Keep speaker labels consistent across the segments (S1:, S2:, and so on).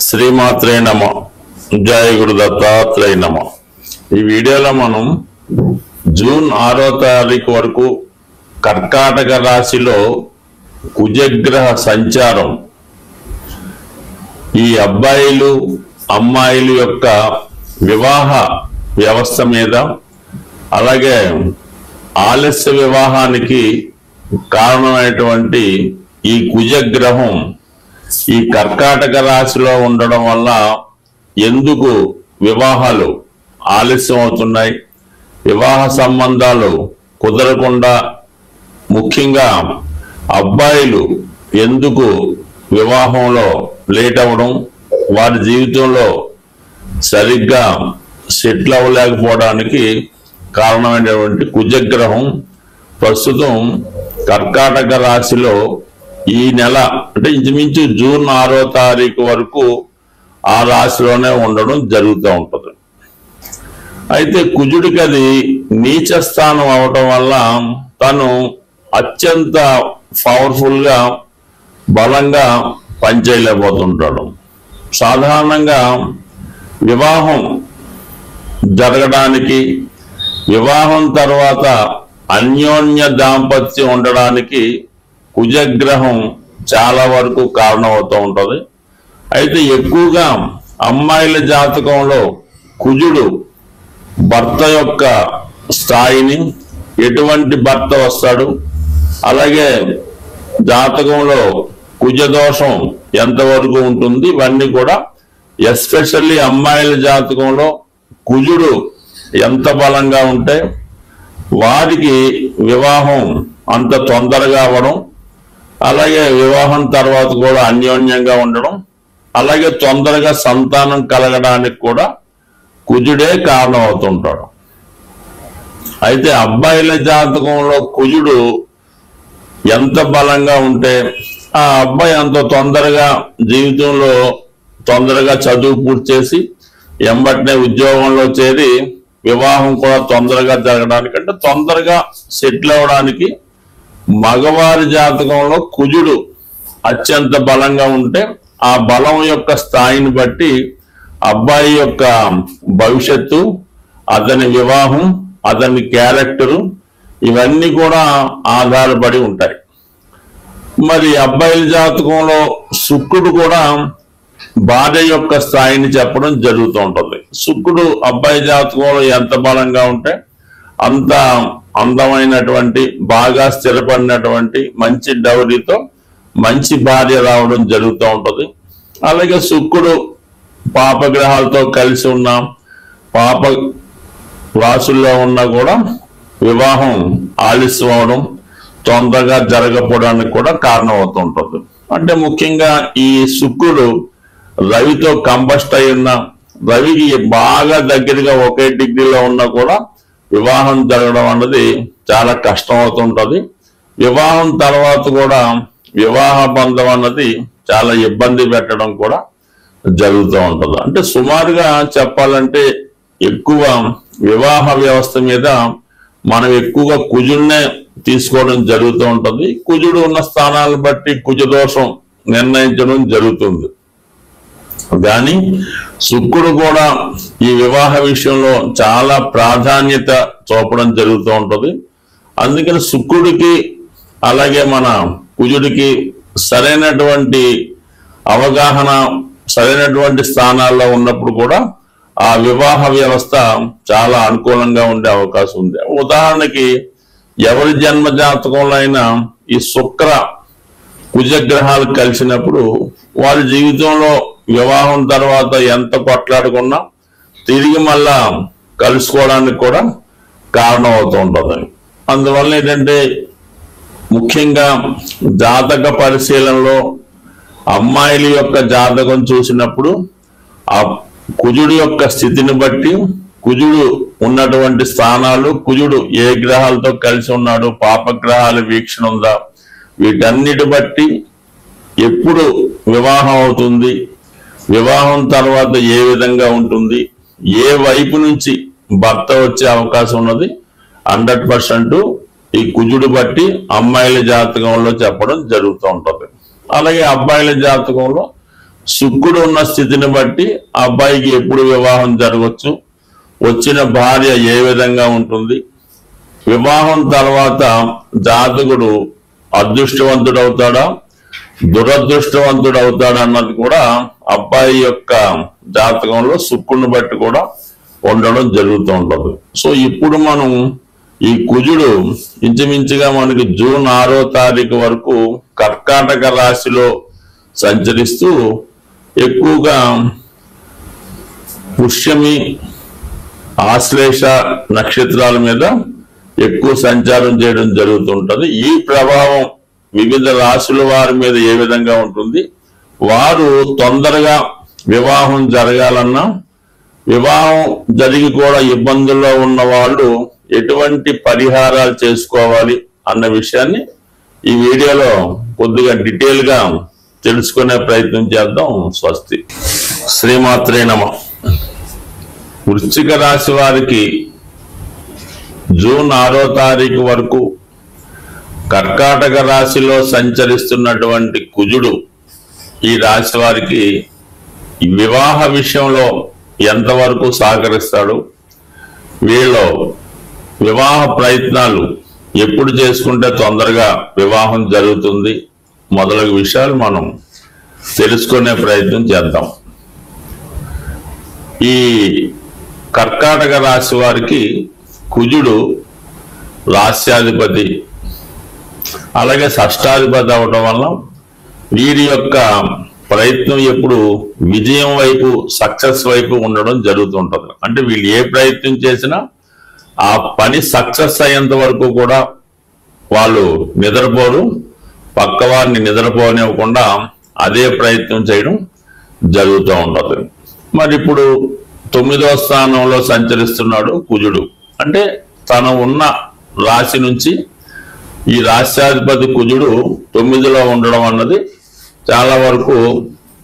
S1: శ్రీమాత్రే నమ. జయ గురు దత్తాత్రేయ నమ. ఈ వీడియోలో మనం జూన్ 6వ తారీఖు వరకు కర్కాటక రాశిలో కుజగ్రహ సంచారం ఈ అబ్బాయిలు అమ్మాయిల యొక్క వివాహ వ్యవస్థ మీద, అలాగే ఆలస్య వివాహానికి కారణమైనటువంటి ఈ కుజగ్రహం ఈ కర్కాటక రాశిలో ఉండడం వల్ల ఎందుకు వివాహాలు ఆలస్యం అవుతున్నాయి, వివాహ సంబంధాలు కుదరకుండా, ముఖ్యంగా అబ్బాయిలు ఎందుకు వివాహంలో లేట్ అవ్వడం, వారి జీవితంలో సరిగ్గా సెటిల్ అవ్వలేకపోవడానికి కారణమైనటువంటి కుజగ్రహం ప్రస్తుతం కర్కాటక రాశిలో ఈ నెల అంటే ఇంచుమించు జూన్ 6వ తారీఖు వరకు ఆ రాశిలోనే ఉండడం జరుగుతూ ఉంటుంది. అయితే కుజుడికి అది నీచ స్థానం అవటం వల్ల తను అత్యంత పవర్ఫుల్ గా బలంగా పనిచేయలేకపోతుంటాడు. సాధారణంగా వివాహం జరగడానికి, వివాహం తర్వాత అన్యోన్య దాంపత్యం ఉండడానికి కుజగ్రహం చాలా వరకు కారణమవుతూ ఉంటుంది. అయితే ఎక్కువగా అమ్మాయిల జాతకంలో కుజుడు భర్త యొక్క స్థాయిని, ఎటువంటి భర్త వస్తాడు, అలాగే జాతకంలో కుజదోషం ఎంతవరకు ఉంటుంది, ఇవన్నీ కూడా ఎస్పెషల్లీ అమ్మాయిల జాతకంలో కుజుడు ఎంత బలంగా ఉంటే వారికి వివాహం అంత తొందరగా అవ్వడం, అలాగే వివాహం తర్వాత కూడా అన్యోన్యంగా ఉండడం, అలాగే తొందరగా సంతానం కలగడానికి కూడా కుజుడే కారణం అవుతుంటాడు. అయితే అబ్బాయిల జాతకంలో కుజుడు ఎంత బలంగా ఉంటే ఆ అబ్బాయి అంత తొందరగా జీవితంలో తొందరగా చదువు పూర్తి చేసి ఎంబటినే ఉద్యోగంలో చేరి వివాహం కూడా తొందరగా జరగడానికి, అంటే తొందరగా సెటిల్ అవ్వడానికి మగవారి జాతకంలో కుజుడు అత్యంత బలంగా ఉంటే ఆ బలం యొక్క స్థాయిని బట్టి అబ్బాయి యొక్క భవిష్యత్తు, అతని వివాహం, అతని క్యారెక్టరు, ఇవన్నీ కూడా ఆధారపడి ఉంటాయి. మరి అబ్బాయిల జాతకంలో శుక్రుడు కూడా భార్య యొక్క స్థాయిని చెప్పడం జరుగుతూ ఉంటుంది. శుక్రుడు అబ్బాయి జాతకంలో ఎంత బలంగా ఉంటే అంత అందమైనటువంటి, బాగా స్థిరపడినటువంటి, మంచి డౌరీతో మంచి భార్య రావడం జరుగుతూ ఉంటుంది. అలాగే శుక్రుడు పాపగ్రహాలతో కలిసి ఉన్న, పాప రాశుల్లో ఉన్నా కూడా వివాహం ఆలస్యం అవడం, తొందరగా జరగకపోవడానికి కూడా కారణం అవుతుంటుంది. అంటే ముఖ్యంగా ఈ శుక్రుడు రవితో కంబస్ట్ అయి ఉన్న, రవికి బాగా దగ్గరగా ఒకే డిగ్రీలో ఉన్నా కూడా వివాహం జరగడం అన్నది చాలా కష్టం అవుతుంటది. వివాహం తర్వాత కూడా వివాహ బంధం అన్నది చాలా ఇబ్బంది పెట్టడం కూడా జరుగుతూ ఉంటుంది. అంటే సుమారుగా చెప్పాలంటే ఎక్కువ వివాహ వ్యవస్థ మీద మనం ఎక్కువగా కుజుడినే తీసుకోవడం జరుగుతూ ఉంటుంది. కుజుడు ఉన్న స్థానాలను బట్టి కుజదోషం నిర్ణయించడం జరుగుతుంది. కానీ శుక్రుడు కూడా ఈ వివాహ విషయంలో చాలా ప్రాధాన్యత చూపడం జరుగుతూ ఉంటుంది. అందుకని శుక్రుడికి అలాగే మన కుజుడికి సరైనటువంటి అవగాహన, సరైనటువంటి స్థానాల్లో ఉన్నప్పుడు కూడా ఆ వివాహ వ్యవస్థ చాలా అనుకూలంగా ఉండే అవకాశం ఉంది. ఉదాహరణకి ఎవరి జన్మ జాతకంలో అయినా ఈ శుక్ర కుజగ్రహాలు కలిసినప్పుడు వారి జీవితంలో వివాహం తర్వాత ఎంత కొట్లాడుకున్నా తిరిగి మళ్ళా కలుసుకోవడానికి కూడా కారణం అవుతూ ఉంటుంది. అందువల్ల ఏంటంటే ముఖ్యంగా జాతక పరిశీలనలో అమ్మాయిల యొక్క జాతకం చూసినప్పుడు ఆ కుజుడు యొక్క స్థితిని బట్టి, కుజుడు ఉన్నటువంటి స్థానాలు, కుజుడు ఏ గ్రహాలతో కలిసి ఉన్నాడు, పాపగ్రహాల వీక్షణ ఉందా, వీటన్నిటి బట్టి ఎప్పుడు వివాహం అవుతుంది, వివాహం తర్వాత ఏ విధంగా ఉంటుంది, ఏ వైపు నుంచి భర్త వచ్చే అవకాశం ఉన్నది 100% ఈ కుజుడు బట్టి అమ్మాయిల జాతకంలో చెప్పడం జరుగుతూ ఉంటుంది. అలాగే అబ్బాయిల జాతకంలో శుక్రుడు ఉన్న స్థితిని బట్టి ఆ అబ్బాయికి ఎప్పుడు వివాహం జరగవచ్చు, వచ్చిన భార్య ఏ విధంగా ఉంటుంది, వివాహం తర్వాత జాతకుడు అదృష్టవంతుడవుతాడా దురదృష్టవంతుడవుతాడా అన్నది కూడా అబ్బాయి యొక్క జాతకంలో శుక్రుడిని బట్టి కూడా ఉండడం జరుగుతూ ఉంటుంది. సో ఇప్పుడు మనం ఈ కుజుడు ఇంచుమించుగా మనకి జూన్ 6వ తారీఖు వరకు కర్కాటక రాశిలో సంచరిస్తూ ఎక్కువగా పుష్యమి ఆశ్లేష నక్షత్రాల మీద ఎక్కువ సంచారం చేయడం జరుగుతుంటది. ఈ ప్రభావం వివిధ రాశుల వారి మీద ఏ విధంగా ఉంటుంది, వారు తొందరగా వివాహం జరగాలన్నా వివాహం జరిగి కూడా ఇబ్బందుల్లో ఉన్న వాళ్ళు ఎటువంటి పరిహారాలు చేసుకోవాలి అన్న విషయాన్ని ఈ వీడియోలో కొద్దిగా డీటెయిల్ గా తెలుసుకునే ప్రయత్నం చేద్దాం. స్వస్తి. శ్రీమాత్రే నమః. వృశ్చిక రాశి వారికి జూన్ 6వ తారీఖు వరకు కర్కాటక రాశిలో సంచరిస్తున్నటువంటి కుజుడు ఈ రాశి వారికి వివాహ విషయంలో ఎంతవరకు సహకరిస్తాడు, వీళ్ళు వివాహ ప్రయత్నాలు ఎప్పుడు చేసుకుంటే తొందరగా వివాహం జరుగుతుంది మొదలగు విషయాలు మనం తెలుసుకునే ప్రయత్నం చేద్దాం. ఈ కర్కాటక రాశి వారికి కుజుడు రాస్యాధిపతి అలాగే షష్టాధిపతి అవడం వల్ల వీరి యొక్క ప్రయత్నం ఎప్పుడు విజయం వైపు సక్సెస్ వైపు ఉండడం జరుగుతుంటది. అంటే వీళ్ళు ఏ ప్రయత్నం చేసినా ఆ పని సక్సెస్ అయ్యేంత వరకు కూడా వాళ్ళు నిద్రపోరు, పక్క వారిని నిద్రపోనివ్వకుండా అదే ప్రయత్నం చేయడం జరుగుతూ ఉండదు. మరి ఇప్పుడు 9వ స్థానంలో సంచరిస్తున్నాడు కుజుడు. అంటే తను ఉన్న రాశి నుంచి ఈ రాశ్యాధిపతి కుజుడు 9లో ఉండడం అన్నది చాలా వరకు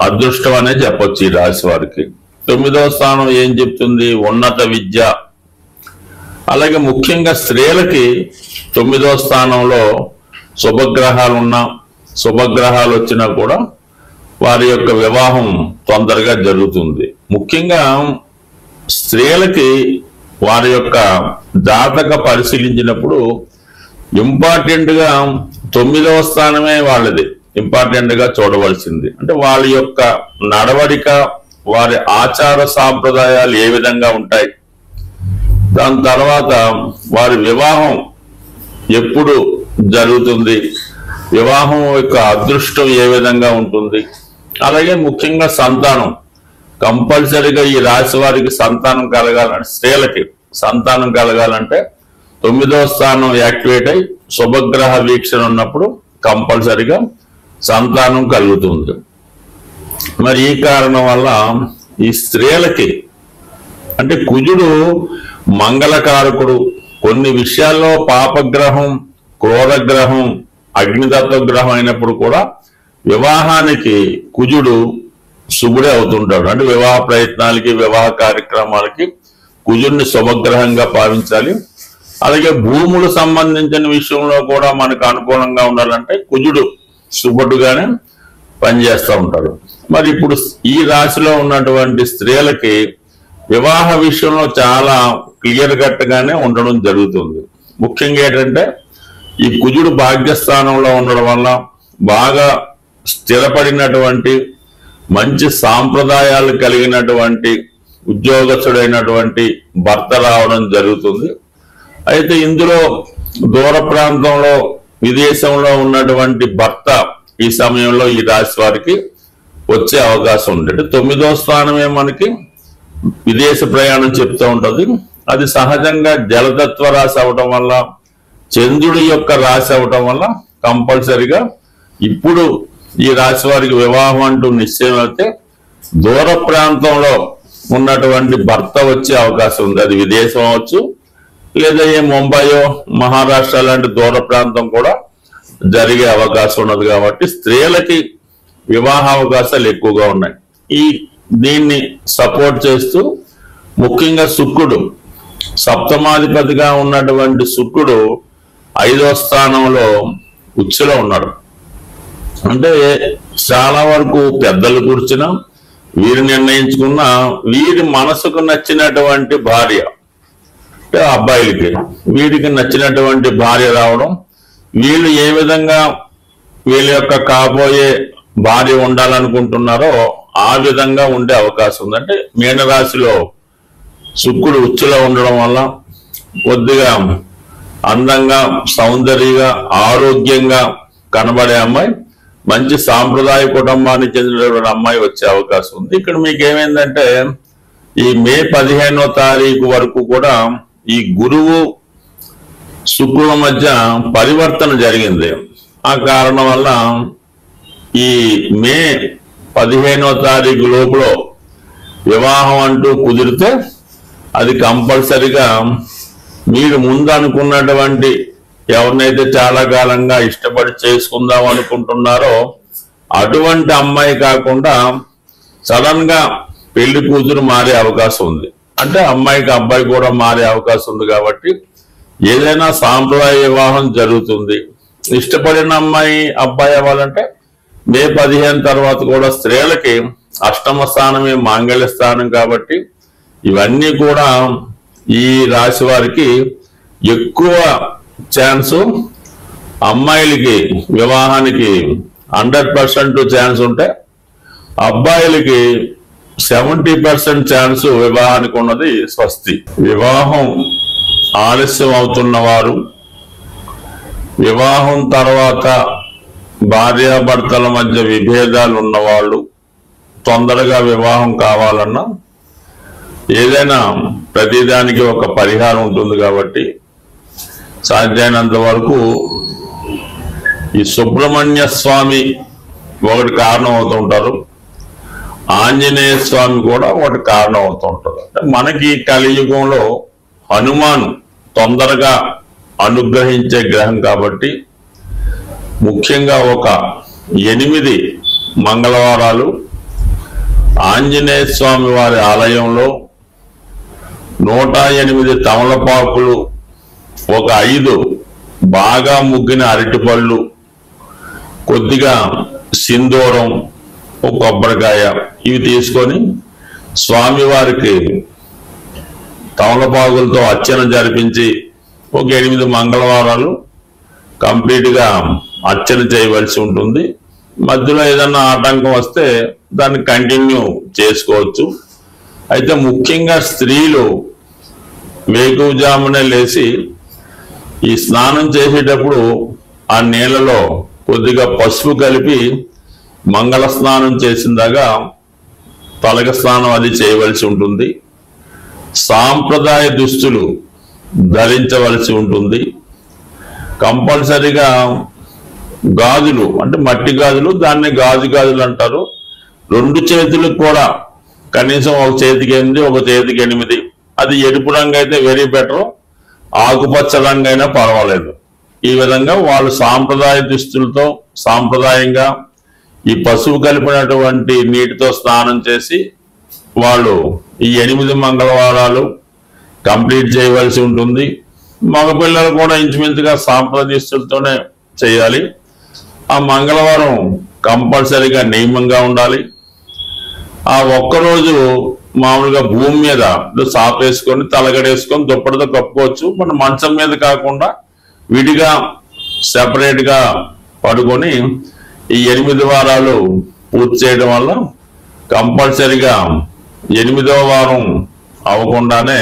S1: అదృష్టం అనే చెప్పొచ్చు ఈ రాశి వారికి. 9వ స్థానం ఏం చెప్తుంది? ఉన్నత విద్య. అలాగే ముఖ్యంగా స్త్రీలకి 9వ స్థానంలో శుభగ్రహాలు ఉన్నా, శుభగ్రహాలు వచ్చినా కూడా వారి యొక్క వివాహం తొందరగా జరుగుతుంది. ముఖ్యంగా స్త్రీలకి వారి యొక్క జాతక పరిశీలించినప్పుడు ఇంపార్టెంట్ గా 9వ స్థానమే వాళ్ళది ఇంపార్టెంట్ గా చూడవలసింది. అంటే వాళ్ళ యొక్క నడవడిక, వారి ఆచార సాంప్రదాయాలు ఏ విధంగా ఉంటాయి, దాని తర్వాత వారి వివాహం ఎప్పుడు జరుగుతుంది, వివాహం యొక్క అదృష్టం ఏ విధంగా ఉంటుంది, అలాగే ముఖ్యంగా సంతానం కంపల్సరీగా ఈ రాశి వారికి సంతానం కలగాలంటే, స్త్రీలకి సంతానం కలగాలంటే 9వ స్థానం యాక్టివేట్ అయి శుభగ్రహ వీక్షణ ఉన్నప్పుడు కంపల్సరీగా సంతానం కలుగుతుంది. మరి ఈ కారణం వల్ల ఈ స్త్రీలకి అంటే కుజుడు మంగళకారకుడు, కొన్ని విషయాల్లో పాపగ్రహం, క్రోధగ్రహం, అగ్నితత్వ గ్రహం అయినప్పుడు కూడా వివాహానికి కుజుడు శుభుడే అవుతుంటాడు. అంటే వివాహ ప్రయత్నాలకి, వివాహ కార్యక్రమాలకి కుజుడిని శుభగ్రహంగా భావించాలి. అలాగే భూములు సంబంధించిన విషయంలో కూడా మనకు అనుకూలంగా ఉండాలంటే కుజుడు శుభుడుగానే పనిచేస్తూ ఉంటాడు. మరి ఇప్పుడు ఈ రాశిలో ఉన్నటువంటి స్త్రీలకి వివాహ విషయంలో చాలా క్లియర్ కట్ గానే ఉండడం జరుగుతుంది. ముఖ్యంగా ఏంటంటే ఈ కుజుడు భాగ్యస్థానంలో ఉండడం వల్ల బాగా స్థిరపడినటువంటి మంచి సాంప్రదాయాలు కలిగినటువంటి ఉద్యోగస్తుడైనటువంటి భర్త రావడం జరుగుతుంది. అయితే ఇందులో దూర ప్రాంతంలో విదేశంలో ఉన్నటువంటి భర్త ఈ సమయంలో ఈ రాశి వారికి వచ్చే అవకాశం ఉంది. 9వ స్థానమే మనకి విదేశ ప్రయాణం చెప్తూ ఉంటది. అది సహజంగా జలతత్వ రాశి అవటం వల్ల, చంద్రుడి యొక్క రాశి అవటం వల్ల కంపల్సరిగా ఇప్పుడు ఈ రాశి వారికి వివాహం అంటూ నిశ్చయం అయితే దూర ప్రాంతంలో ఉన్నటువంటి భర్త వచ్చే అవకాశం ఉంది. అది విదేశం అవచ్చు, లేదా ఏ ముంబయో మహారాష్ట్ర లాంటి దూర ప్రాంతం కూడా జరిగే అవకాశం ఉన్నది. కాబట్టి స్త్రీలకి వివాహ అవకాశాలు ఎక్కువగా ఉన్నాయి. దీన్ని సపోర్ట్ చేస్తూ ముఖ్యంగా శుక్రుడు సప్తమాధిపతిగా ఉన్నటువంటి శుక్రుడు 5వ స్థానంలో ఉచ్చులో ఉన్నాడు. అంటే చాలా వరకు పెద్దలు కూర్చున్నా వీరు నిర్ణయించుకున్న వీరి మనసుకు నచ్చినటువంటి భార్య, అంటే అబ్బాయిలకి వీరికి నచ్చినటువంటి భార్య రావడం, వీళ్ళు ఏ విధంగా వీళ్ళ యొక్క కాబోయే భార్య ఉండాలనుకుంటున్నారో ఆ విధంగా ఉండే అవకాశం ఉంది. అంటే మీనరాశిలో శుక్రుడు ఉచ్చులో ఉండడం వల్ల కొద్దిగా అందంగా, సౌందర్యంగా, ఆరోగ్యంగా కనబడే అమ్మాయి, మంచి సాంప్రదాయ కుటుంబానికి చెందినటువంటి అమ్మాయి వచ్చే అవకాశం ఉంది. ఇక్కడ మీకు ఏమైందంటే ఈ మే 15వ తారీఖు వరకు కూడా ఈ గురువు శుక్రుల మధ్య పరివర్తన జరిగింది. ఆ కారణం వల్ల ఈ మే 15వ తారీఖు లోపల వివాహం అంటూ కుదిరితే అది కంపల్సరిగా మీరు ముందు అనుకున్నటువంటి ఎవరినైతే చాలా కాలంగా ఇష్టపడి చేసుకుందాం అనుకుంటున్నారో అటువంటి అమ్మాయి కాకుండా సడన్ గా పెళ్లి కూతురు మారే అవకాశం ఉంది. అంటే అమ్మాయికి అబ్బాయి కూడా మారే అవకాశం ఉంది. కాబట్టి ఏదైనా సాంప్రదాయ వివాహం జరుగుతుంది. ఇష్టపడిన అమ్మాయి అబ్బాయి అవ్వాలంటే మే 15 తర్వాత కూడా స్త్రీలకి అష్టమ స్థానమే మాంగళ్య స్థానం. కాబట్టి ఇవన్నీ కూడా ఈ రాశి వారికి ఎక్కువ ఛాన్స్, అమ్మాయిలకి వివాహానికి 100% ఛాన్స్ ఉంటే అబ్బాయిలకి 70% ఛాన్స్ వివాహానికి ఉన్నది స్వస్తి. వివాహం ఆలస్యం అవుతున్న వారు, వివాహం తర్వాత భార్యాభర్తల మధ్య విభేదాలు ఉన్నవాళ్ళు, తొందరగా వివాహం కావాలన్నా ఏదైనా ప్రతిదానికి ఒక పరిహారం ఉంటుంది. కాబట్టి సాధ్యమైనంత వరకు ఈ సుబ్రహ్మణ్య స్వామి ఒకటి కారణం అవుతుంటారు, ఆంజనేయ స్వామి కూడా ఒకటి కారణం అవుతుంటారు. అంటే మనకి కలియుగంలో హనుమాన్ తొందరగా అనుగ్రహించే గ్రహం. కాబట్టి ముఖ్యంగా ఒక 8 మంగళవారాలు ఆంజనేయ స్వామి వారి ఆలయంలో 108 తమలపాకులు, ఒక 5 బాగా ముగ్గిన అరటిపళ్ళు, కొద్దిగా సింధూరం, ఒక కొబ్బరికాయ ఇవి తీసుకొని స్వామివారికి తమలపాకులతో అర్చన జరిపించి ఒక 8 మంగళవారాలు కంప్లీట్గా అర్చన చేయవలసి ఉంటుంది. మధ్యలో ఏదన్నా ఆటంకం వస్తే దాన్ని కంటిన్యూ చేసుకోవచ్చు. అయితే ముఖ్యంగా స్త్రీలు వేకువజామునే లేచి ఈ స్నానం చేసేటప్పుడు ఆ నీళ్ళలో కొద్దిగా పసుపు కలిపి మంగళ స్నానం చేసిందాగా తలక స్నానం అది చేయవలసి ఉంటుంది. సాంప్రదాయ దుస్తులు ధరించవలసి ఉంటుంది. కంపల్సరిగా గాజులు, అంటే మట్టి గాజులు, దాన్ని గాజు గాజులు అంటారు. 2 చేతులకు కూడా కనీసం ఒక చేతికి 8, ఒక చేతికి 8. అది ఎరుపు రంగు అయితే వెరీ బెటర్, ఆకుపచ్చ రంగు అయినా పర్వాలేదు. ఈ విధంగా వాళ్ళు సాంప్రదాయ దుస్తులతో సాంప్రదాయంగా ఈ పసుపు కలిపినటువంటి నీటితో స్నానం చేసి వాళ్ళు ఈ 8 మంగళవారాలు కంప్లీట్ చేయవలసి ఉంటుంది. మగపిల్లలు కూడా ఇంచుమించుగా సాంప్రదాయ దుస్తులతోనే చేయాలి. ఆ మంగళవారం కంపల్సరిగా నియమంగా ఉండాలి. ఆ ఒక్కరోజు మామూలుగా భూమి మీద సాప్ వేసుకొని తలగడేసుకొని దుప్పటితో కప్పుకోవచ్చు. మన మంచం మీద కాకుండా విడిగా సెపరేట్ గా పడుకొని ఈ 8 వారాలు పూర్తి చేయడం వల్ల కంపల్సరిగా 8వ వారం అవ్వకుండానే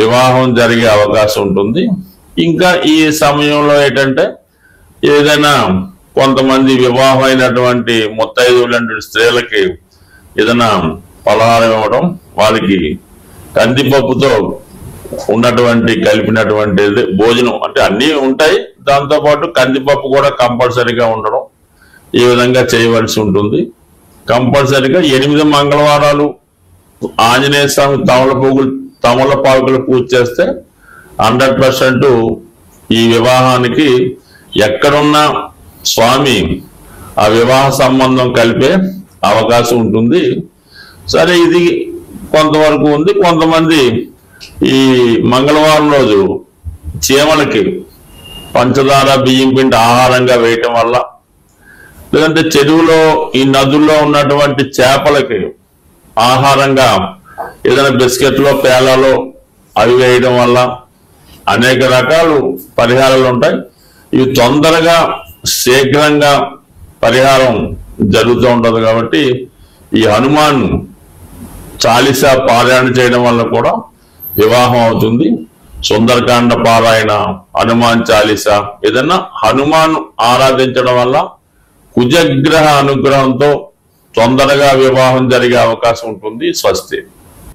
S1: వివాహం జరిగే అవకాశం ఉంటుంది. ఇంకా ఈ సమయంలో ఏంటంటే ఏదైనా కొంతమంది వివాహం అయినటువంటి ముత్తైదువులంటి స్త్రీలకి ఏదైనా పలహారం ఇవ్వడం, వాళ్ళకి కందిపప్పుతో ఉన్నటువంటి కలిపినటువంటి భోజనం, అంటే అన్నీ ఉంటాయి, దాంతోపాటు కందిపప్పు కూడా కంపల్సరిగా ఉండడం, ఈ విధంగా చేయవలసి ఉంటుంది. కంపల్సరిగా 8 మంగళవారాలు ఆంజనేయ స్వామి తమలపాకులు పూజ చేస్తే 100% ఈ వివాహానికి ఎక్కడున్నా స్వామి ఆ వివాహ సంబంధం కలిపే అవకాశం ఉంటుంది. సరే, ఇది కొంతవరకు ఉంది. కొంతమంది ఈ మంగళవారం రోజు చీమలకి పంచదార బియ్యం పిండి ఆహారంగా వేయటం వల్ల లేదంటే చెరువులో ఈ నదుల్లో ఉన్నటువంటి చేపలకి ఆహారంగా ఏదైనా బిస్కెట్లో పేలాలో అవి వేయడం వల్ల అనేక రకాలు పరిహారాలు ఉంటాయి. ఇవి తొందరగా శీఘ్రంగా పరిహారం జరుగుతూ ఉంటుంది. కాబట్టి ఈ హనుమాన్ చాలీసా పారాయణ చేయడం వల్ల కూడా వివాహం అవుతుంది. సుందరకాండ పారాయణ, హనుమాన్ చాలీసా, ఏదన్నా హనుమాన్ ఆరాధించడం వల్ల కుజగ్రహ అనుగ్రహంతో తొందరగా వివాహం జరిగే అవకాశం ఉంటుంది. స్వస్తి.